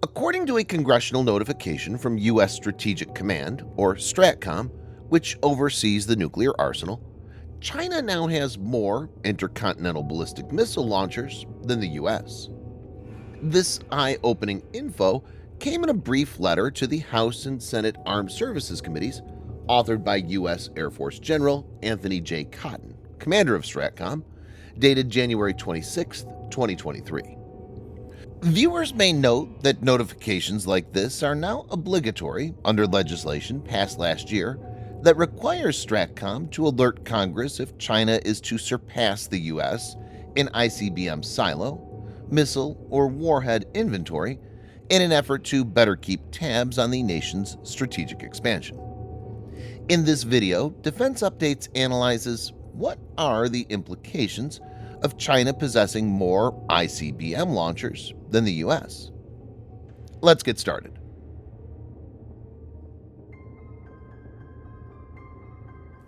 According to a congressional notification from U.S. Strategic Command, or STRATCOM, which oversees the nuclear arsenal, China now has more intercontinental ballistic missile launchers than the U.S. This eye-opening info came in a brief letter to the House and Senate Armed Services Committees, authored by U.S. Air Force General Anthony J. Cotton, commander of STRATCOM, dated January 26, 2023. Viewers may note that notifications like this are now obligatory under legislation passed last year that requires STRATCOM to alert Congress if China is to surpass the U.S. in ICBM silo, missile, or warhead inventory in an effort to better keep tabs on the nation's strategic expansion. In this video, Defense Updates analyzes what are the implications of China possessing more ICBM launchers than the U.S. Let's get started.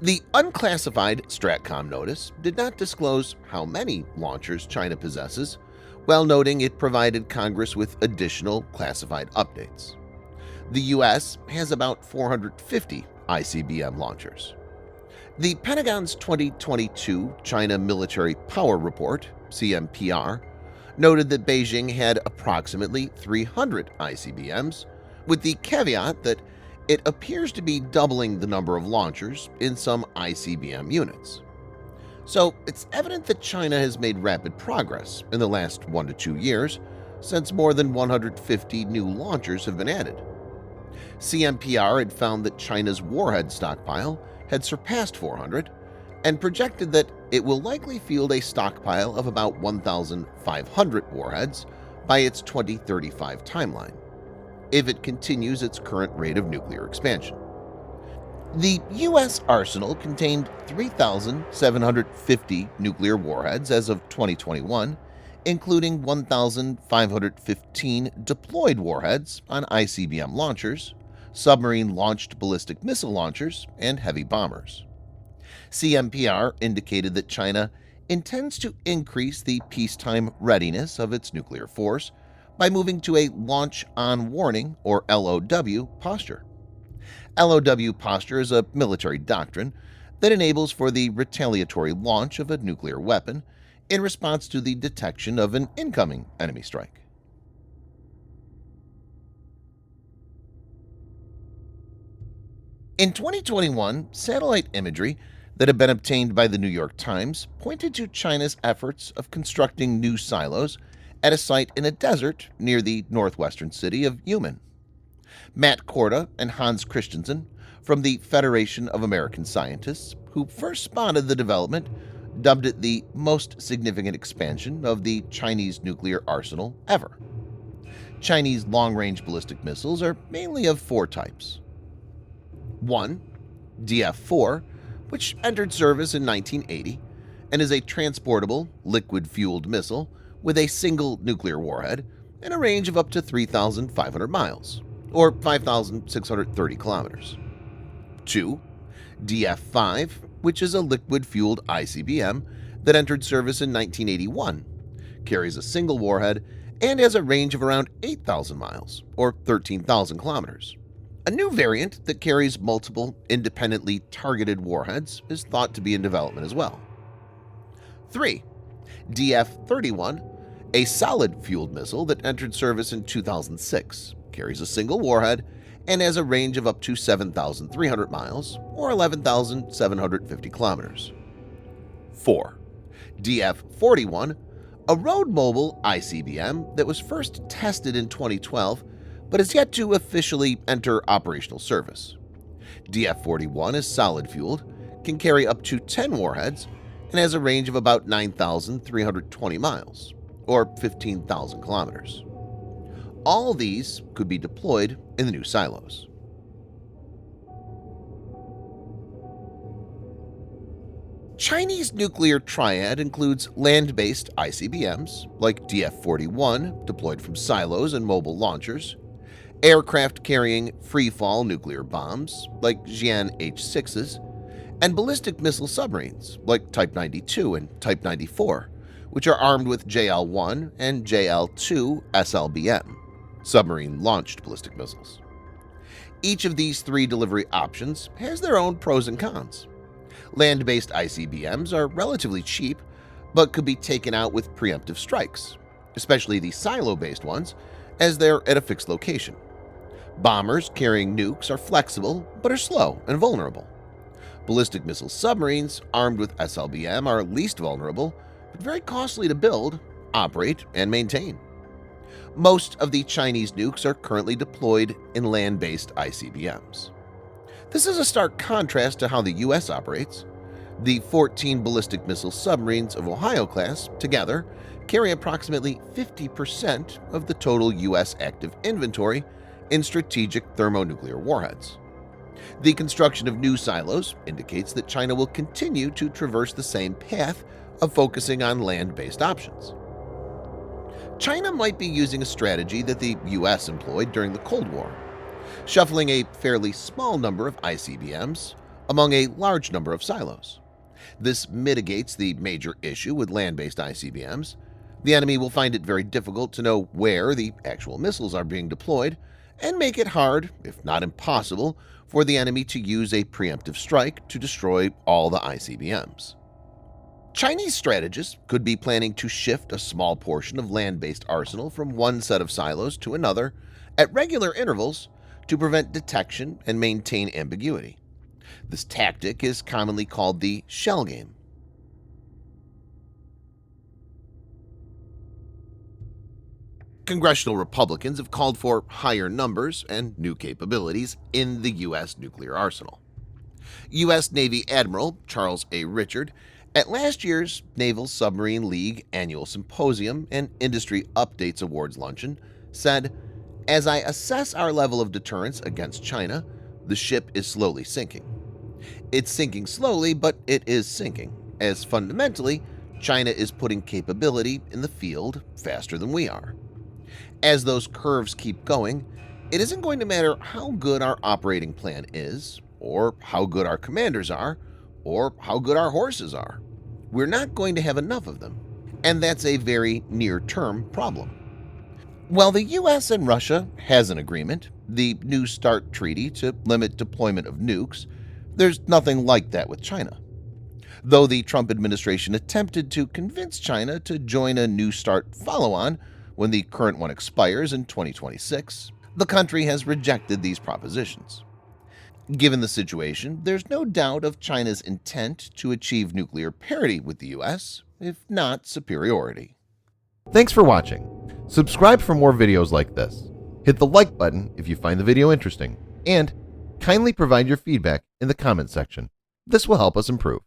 The unclassified STRATCOM notice did not disclose how many launchers China possesses, while noting it provided Congress with additional classified updates. The U.S. has about 450 ICBM launchers. The Pentagon's 2022 China Military Power Report, CMPR, noted that Beijing had approximately 300 ICBMs, with the caveat that it appears to be doubling the number of launchers in some ICBM units. So it's evident that China has made rapid progress in the last 1 to 2 years, since more than 150 new launchers have been added. CMPR had found that China's warhead stockpile had surpassed 400 and projected that it will likely field a stockpile of about 1,500 warheads by its 2035 timeline, if it continues its current rate of nuclear expansion. The U.S. arsenal contained 3,750 nuclear warheads as of 2021, including 1,515 deployed warheads on ICBM launchers, submarine-launched ballistic missile launchers, and heavy bombers. CMPR indicated that China intends to increase the peacetime readiness of its nuclear force by moving to a Launch on Warning, or LOW, posture. LOW posture is a military doctrine that enables for the retaliatory launch of a nuclear weapon in response to the detection of an incoming enemy strike. In 2021, satellite imagery that had been obtained by the New York Times pointed to China's efforts of constructing new silos at a site in a desert near the northwestern city of Wyrm. Matt Korda and Hans Christensen from the Federation of American Scientists, who first spotted the development, dubbed it the most significant expansion of the Chinese nuclear arsenal ever. Chinese long-range ballistic missiles are mainly of 4 types. 1. DF-4, which entered service in 1980 and is a transportable, liquid-fueled missile with a single nuclear warhead and a range of up to 3,500 miles, or 5,630 kilometers. 2. DF-5, which is a liquid-fueled ICBM that entered service in 1981, carries a single warhead, and has a range of around 8,000 miles, or 13,000 kilometers. A new variant that carries multiple independently targeted warheads is thought to be in development as well. 3. DF-31, a solid-fueled missile that entered service in 2006, carries a single warhead, and has a range of up to 7,300 miles, or 11,750 kilometers. 4. DF-41, a road-mobile ICBM that was first tested in 2012 but has yet to officially enter operational service. DF-41 is solid-fueled, can carry up to 10 warheads, and has a range of about 9,320 miles, or 15,000 kilometers. All of these could be deployed in the new silos. Chinese nuclear triad includes land-based ICBMs, like DF-41, deployed from silos and mobile launchers, aircraft-carrying free-fall nuclear bombs, like Jian H-6s, and ballistic missile submarines, like Type 92 and Type 94, which are armed with JL-1 and JL-2 SLBM. submarine-launched ballistic missiles. Each of these three delivery options has their own pros and cons. Land-based ICBMs are relatively cheap, but could be taken out with preemptive strikes, especially the silo-based ones, as they're at a fixed location. Bombers carrying nukes are flexible, but are slow and vulnerable. Ballistic missile submarines armed with SLBM are least vulnerable, but very costly to build, operate, and maintain. Most of the Chinese nukes are currently deployed in land-based ICBMs. This is a stark contrast to how the U.S. operates. The 14 ballistic missile submarines of Ohio class, together, carry approximately 50% of the total U.S. active inventory in strategic thermonuclear warheads. The construction of new silos indicates that China will continue to traverse the same path of focusing on land-based options. China might be using a strategy that the U.S. employed during the Cold War, shuffling a fairly small number of ICBMs among a large number of silos. This mitigates the major issue with land-based ICBMs. The enemy will find it very difficult to know where the actual missiles are being deployed, and make it hard, if not impossible, for the enemy to use a preemptive strike to destroy all the ICBMs. Chinese strategists could be planning to shift a small portion of land-based arsenal from one set of silos to another at regular intervals to prevent detection and maintain ambiguity. This tactic is commonly called the shell game. Congressional Republicans have called for higher numbers and new capabilities in the U.S. nuclear arsenal. U.S. Navy Admiral Charles A. Richard, at last year's Naval Submarine League Annual Symposium and Industry Updates Awards luncheon, said, "As I assess our level of deterrence against China, the ship is slowly sinking. It's sinking slowly, but it is sinking, as fundamentally, China is putting capability in the field faster than we are. As those curves keep going, it isn't going to matter how good our operating plan is, or how good our commanders are, or how good our horses are. We're not going to have enough of them, and that's a very near-term problem." While the U.S. and Russia has an agreement, the New START treaty to limit deployment of nukes, there's nothing like that with China. Though the Trump administration attempted to convince China to join a New START follow-on when the current one expires in 2026, the country has rejected these propositions. Given the situation, there's no doubt of China's intent to achieve nuclear parity with the U.S., if not superiority. Thanks for watching. Subscribe for more videos like this. Hit the like button if you find the video interesting, and kindly provide your feedback in the comment section. This will help us improve.